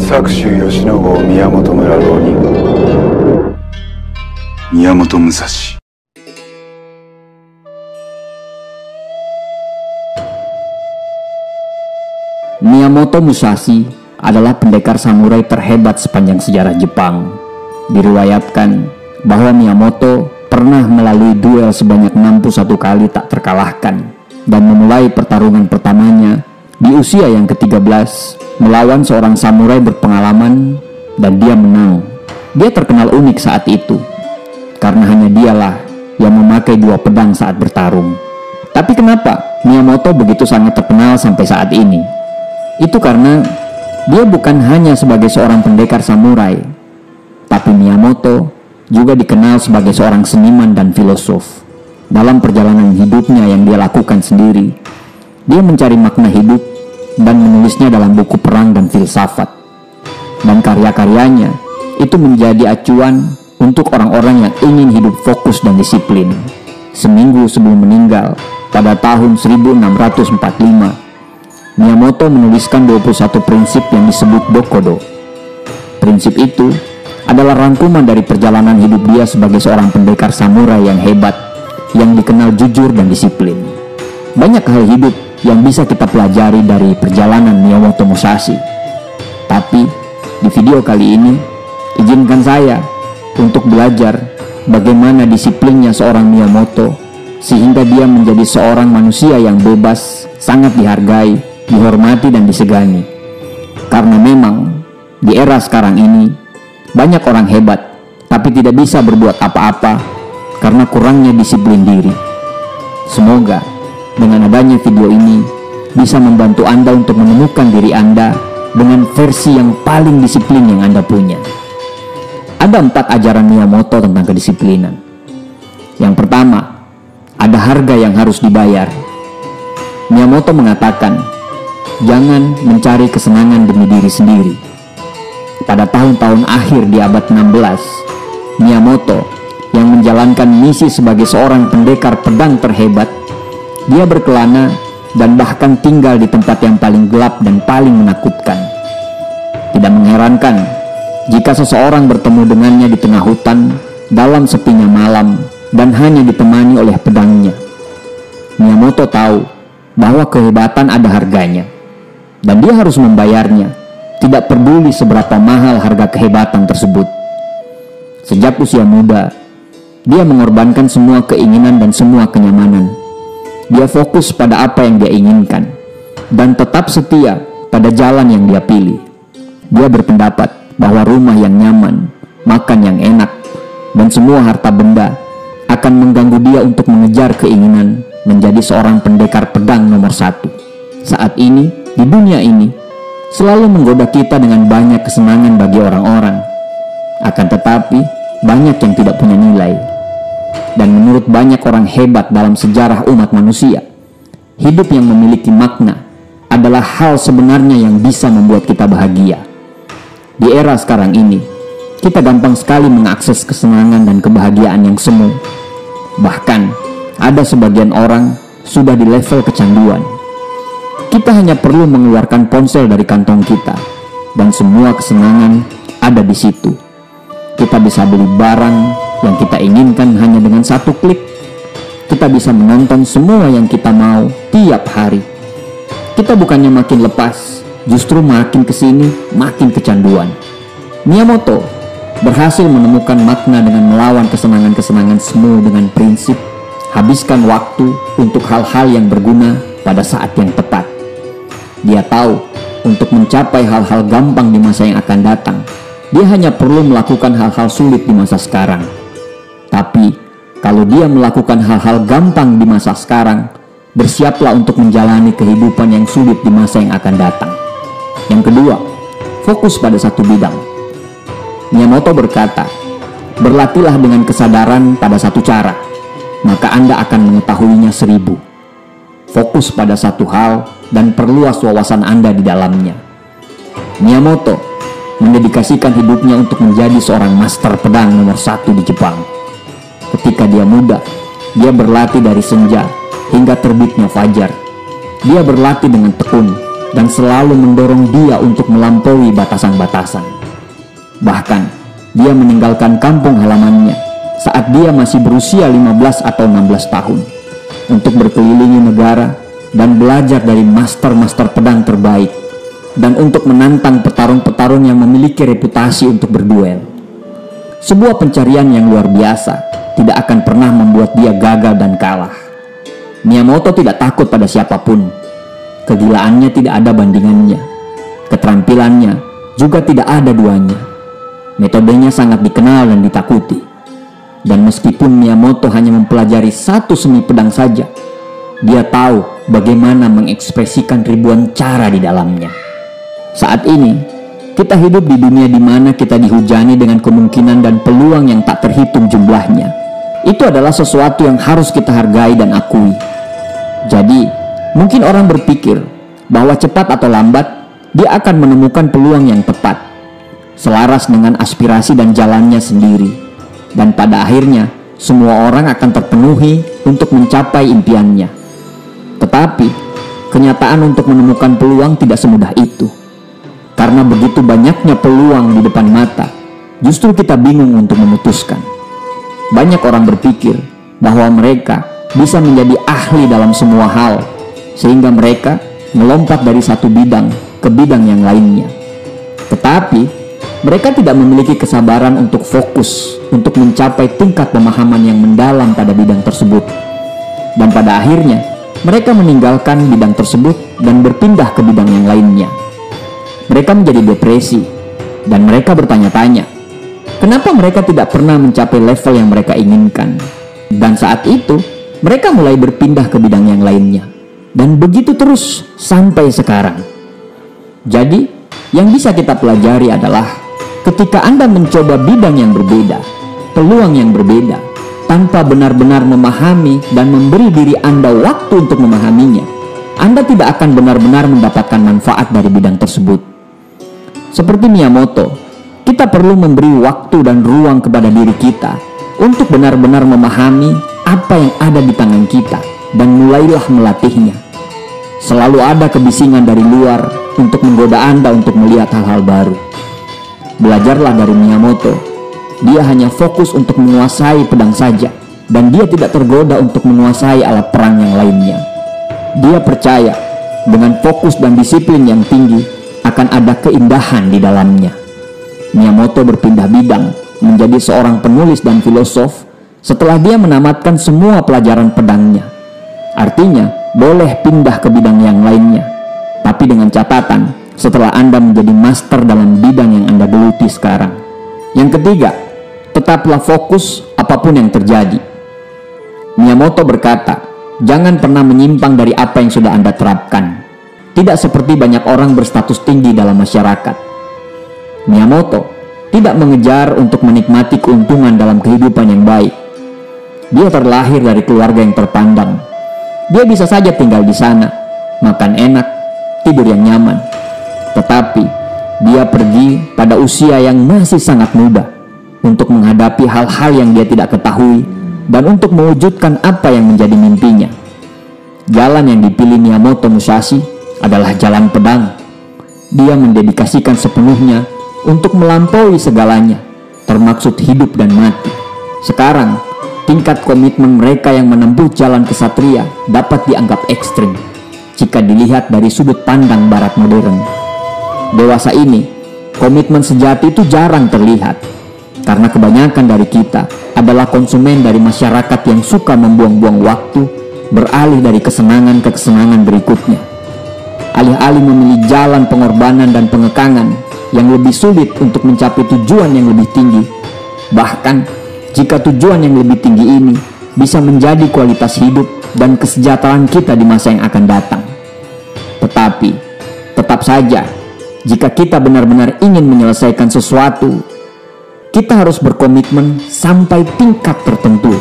作州吉野郷宮本村浪人宮本武蔵。Miyamoto Musashi adalah pendekar samurai terhebat sepanjang sejarah Jepang. Diriwayatkan bahwa Miyamoto pernah melalui duel sebanyak 61 kali tak terkalahkan dan memulai pertarungan pertamanya di usia yang ke-13 melawan seorang samurai berpengalaman dan dia menang. Dia terkenal unik saat itu karena hanya dialah yang memakai 2 pedang saat bertarung. Tapi kenapa Miyamoto begitu sangat terkenal sampai saat ini? Itu karena dia bukan hanya sebagai seorang pendekar samurai, tapi Miyamoto juga dikenal sebagai seorang seniman dan filosof. Dalam perjalanan hidupnya yang dia lakukan sendiri, dia mencari makna hidup dan menulisnya dalam buku perang dan filsafat. Dan karya-karyanya itu menjadi acuan untuk orang-orang yang ingin hidup fokus dan disiplin. Seminggu sebelum meninggal pada tahun 1645, Miyamoto menuliskan 21 prinsip yang disebut Dokodo. Prinsip itu adalah rangkuman dari perjalanan hidup dia sebagai seorang pendekar samurai yang hebat, yang dikenal jujur dan disiplin. Banyak hal hidup yang bisa kita pelajari dari perjalanan Miyamoto Musashi. Tapi di video kali ini, izinkan saya untuk belajar bagaimana disiplinnya seorang Miyamoto sehingga dia menjadi seorang manusia yang bebas, sangat dihargai, dihormati dan disegani. Karena memang di era sekarang ini banyak orang hebat tapi tidak bisa berbuat apa-apa karena kurangnya disiplin diri. Semoga dengan adanya video ini bisa membantu Anda untuk menemukan diri Anda dengan versi yang paling disiplin yang Anda punya. Ada 4 ajaran Miyamoto tentang kedisiplinan. Yang pertama, ada harga yang harus dibayar. Miyamoto mengatakan, jangan mencari kesenangan demi diri sendiri. Pada tahun-tahun akhir di abad 16, Miyamoto yang menjalankan misi sebagai seorang pendekar pedang terhebat, dia berkelana dan bahkan tinggal di tempat yang paling gelap dan paling menakutkan. Tidak mengherankan jika seseorang bertemu dengannya di tengah hutan dalam sepinya malam dan hanya ditemani oleh pedangnya. Miyamoto tahu bahwa kehebatan ada harganya dan dia harus membayarnya, tidak peduli seberapa mahal harga kehebatan tersebut. Sejak usia muda, dia mengorbankan semua keinginan dan semua kenyamanan. Dia fokus pada apa yang dia inginkan dan tetap setia pada jalan yang dia pilih. Dia berpendapat bahwa rumah yang nyaman, makan yang enak, dan semua harta benda akan mengganggu dia untuk mengejar keinginan menjadi seorang pendekar pedang nomor 1. Saat ini, di dunia ini, selalu menggoda kita dengan banyak kesenangan bagi orang-orang. Akan tetapi, banyak yang tidak punya nilai. Dan menurut banyak orang hebat dalam sejarah umat manusia, hidup yang memiliki makna adalah hal sebenarnya yang bisa membuat kita bahagia. Di era sekarang ini, kita gampang sekali mengakses kesenangan dan kebahagiaan yang semu. Bahkan, ada sebagian orang sudah di level kecanduan. Kita hanya perlu mengeluarkan ponsel dari kantong kita dan semua kesenangan ada di situ. Kita bisa beli barang yang kita inginkan hanya dengan 1 klik. Kita bisa menonton semua yang kita mau tiap hari. Kita bukannya makin lepas, justru makin kesini makin kecanduan. Miyamoto berhasil menemukan makna dengan melawan kesenangan-kesenangan semu dengan prinsip habiskan waktu untuk hal-hal yang berguna pada saat yang tepat. Dia tahu untuk mencapai hal-hal gampang di masa yang akan datang, dia hanya perlu melakukan hal-hal sulit di masa sekarang. Tapi kalau dia melakukan hal-hal gampang di masa sekarang, bersiaplah untuk menjalani kehidupan yang sulit di masa yang akan datang. Yang kedua, fokus pada satu bidang. Miyamoto berkata, berlatihlah dengan kesadaran pada satu cara, maka Anda akan mengetahuinya 1000. Fokus pada satu hal dan perluas wawasan Anda di dalamnya. Miyamoto mendedikasikan hidupnya untuk menjadi seorang master pedang nomor 1 di Jepang. Ketika dia muda, dia berlatih dari senja hingga terbitnya fajar. Dia berlatih dengan tekun dan selalu mendorong dia untuk melampaui batasan-batasan. Bahkan, dia meninggalkan kampung halamannya saat dia masih berusia 15 atau 16 tahun untuk berkelilingi negara dan belajar dari master-master pedang terbaik dan untuk menantang petarung-petarung yang memiliki reputasi untuk berduel. Sebuah pencarian yang luar biasa tidak akan pernah membuat dia gagal dan kalah. Miyamoto tidak takut pada siapapun. Kegilaannya tidak ada bandingannya. Keterampilannya juga tidak ada duanya. Metodenya sangat dikenal dan ditakuti. Dan meskipun Miyamoto hanya mempelajari satu seni pedang saja, dia tahu bagaimana mengekspresikan ribuan cara di dalamnya. Saat ini, kita hidup di dunia di mana kita dihujani dengan kemungkinan dan peluang yang tak terhitung jumlahnya. Itu adalah sesuatu yang harus kita hargai dan akui. Jadi, mungkin orang berpikir bahwa cepat atau lambat dia akan menemukan peluang yang tepat, selaras dengan aspirasi dan jalannya sendiri. Dan pada akhirnya, semua orang akan terpenuhi untuk mencapai impiannya. Tetapi, kenyataan untuk menemukan peluang tidak semudah itu. Karena begitu banyaknya peluang di depan mata, justru kita bingung untuk memutuskan. Banyak orang berpikir bahwa mereka bisa menjadi ahli dalam semua hal, sehingga mereka melompat dari satu bidang ke bidang yang lainnya. Tetapi, mereka tidak memiliki kesabaran untuk fokus untuk mencapai tingkat pemahaman yang mendalam pada bidang tersebut. Dan pada akhirnya, mereka meninggalkan bidang tersebut dan berpindah ke bidang yang lainnya. Mereka menjadi depresi, dan mereka bertanya-tanya, kenapa mereka tidak pernah mencapai level yang mereka inginkan? Dan saat itu, mereka mulai berpindah ke bidang yang lainnya. Dan begitu terus sampai sekarang. Jadi, yang bisa kita pelajari adalah ketika Anda mencoba bidang yang berbeda, peluang yang berbeda, tanpa benar-benar memahami dan memberi diri Anda waktu untuk memahaminya, Anda tidak akan benar-benar mendapatkan manfaat dari bidang tersebut. Seperti Miyamoto, kita perlu memberi waktu dan ruang kepada diri kita untuk benar-benar memahami apa yang ada di tangan kita dan mulailah melatihnya. Selalu ada kebisingan dari luar untuk menggoda Anda untuk melihat hal-hal baru. Belajarlah dari Miyamoto. Dia hanya fokus untuk menguasai pedang saja, dan dia tidak tergoda untuk menguasai alat perang yang lainnya. Dia percaya dengan fokus dan disiplin yang tinggi akan ada keindahan di dalamnya. Miyamoto berpindah bidang menjadi seorang penulis dan filosof setelah dia menamatkan semua pelajaran pedangnya. Artinya, boleh pindah ke bidang yang lainnya, tapi dengan catatan setelah Anda menjadi master dalam bidang yang Anda geluti sekarang. Yang ketiga, tetaplah fokus apapun yang terjadi. Miyamoto berkata, jangan pernah menyimpang dari apa yang sudah Anda terapkan. Tidak seperti banyak orang berstatus tinggi dalam masyarakat. Miyamoto tidak mengejar untuk menikmati keuntungan dalam kehidupan yang baik. Dia terlahir dari keluarga yang terpandang. Dia bisa saja tinggal di sana, makan enak, tidur yang nyaman. Tetapi, dia pergi pada usia yang masih sangat muda untuk menghadapi hal-hal yang dia tidak ketahui dan untuk mewujudkan apa yang menjadi mimpinya. Jalan yang dipilih Miyamoto Musashi adalah jalan pedang. Dia mendedikasikan sepenuhnya untuk melampaui segalanya, termaksud hidup dan mati. Sekarang, tingkat komitmen mereka yang menempuh jalan kesatria dapat dianggap ekstrim jika dilihat dari sudut pandang barat modern. Dewasa ini, komitmen sejati itu jarang terlihat, karena kebanyakan dari kita adalah konsumen dari masyarakat yang suka membuang-buang waktu beralih dari kesenangan ke kesenangan berikutnya. Alih-alih memilih jalan pengorbanan dan pengekangan yang lebih sulit untuk mencapai tujuan yang lebih tinggi. Bahkan, jika tujuan yang lebih tinggi ini bisa menjadi kualitas hidup dan kesejahteraan kita di masa yang akan datang. Tetapi, tetap saja, jika kita benar-benar ingin menyelesaikan sesuatu, kita harus berkomitmen sampai tingkat tertentu.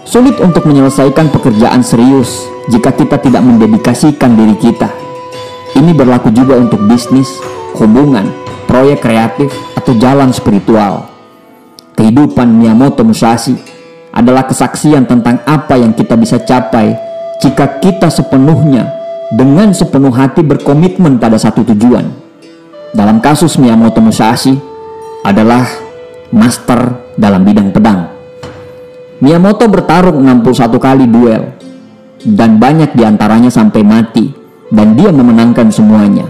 Sulit untuk menyelesaikan pekerjaan serius jika kita tidak mendedikasikan diri kita. Ini berlaku juga untuk bisnis, hubungan, proyek kreatif, atau jalan spiritual. Kehidupan Miyamoto Musashi adalah kesaksian tentang apa yang kita bisa capai jika kita sepenuhnya dengan sepenuh hati berkomitmen pada satu tujuan. Dalam kasus Miyamoto Musashi adalah master dalam bidang pedang. Miyamoto bertarung 61 kali duel dan banyak diantaranya sampai mati, dan dia memenangkan semuanya.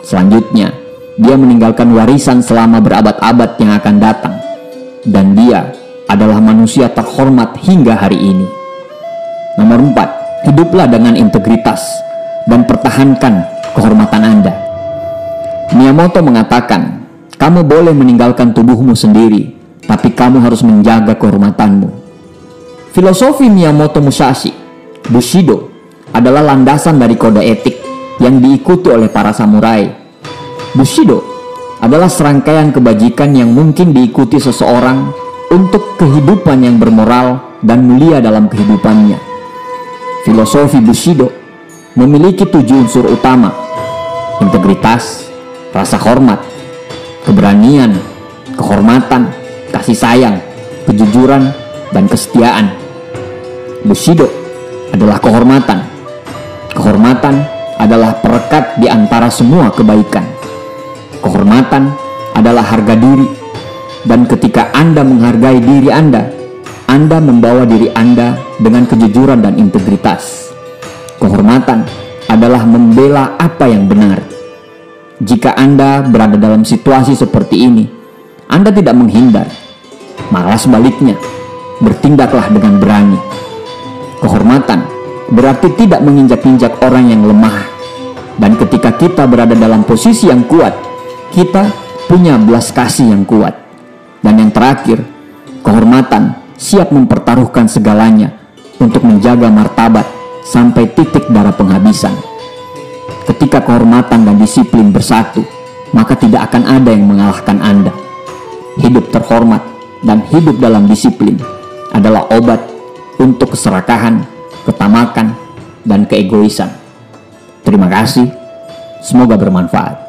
Selanjutnya, dia meninggalkan warisan selama berabad-abad yang akan datang, dan dia adalah manusia terhormat hingga hari ini. Nomor 4, hiduplah dengan integritas dan pertahankan kehormatan Anda. Miyamoto mengatakan, kamu boleh meninggalkan tubuhmu sendiri, tapi kamu harus menjaga kehormatanmu. Filosofi Miyamoto Musashi, Bushido, adalah landasan dari kode etik yang diikuti oleh para samurai. Bushido adalah serangkaian kebajikan yang mungkin diikuti seseorang untuk kehidupan yang bermoral dan mulia dalam kehidupannya. Filosofi Bushido memiliki 7 unsur utama: integritas, rasa hormat, keberanian, kehormatan, kasih sayang, kejujuran, dan kesetiaan. Bushido adalah kehormatan. Kehormatan adalah perekat di antara semua kebaikan. Kehormatan adalah harga diri, dan ketika Anda menghargai diri Anda membawa diri Anda dengan kejujuran dan integritas. Kehormatan adalah membela apa yang benar. Jika Anda berada dalam situasi seperti ini, Anda tidak menghindar, malah sebaliknya, bertindaklah dengan berani. Kehormatan berarti tidak menginjak-injak orang yang lemah. Dan ketika kita berada dalam posisi yang kuat, kita punya belas kasih yang kuat. Dan yang terakhir, kehormatan siap mempertaruhkan segalanya untuk menjaga martabat sampai titik darah penghabisan. Ketika kehormatan dan disiplin bersatu, maka tidak akan ada yang mengalahkan Anda. Hidup terhormat dan hidup dalam disiplin adalah obat untuk keserakahan, ketamakan, dan keegoisan. Terima kasih, semoga bermanfaat.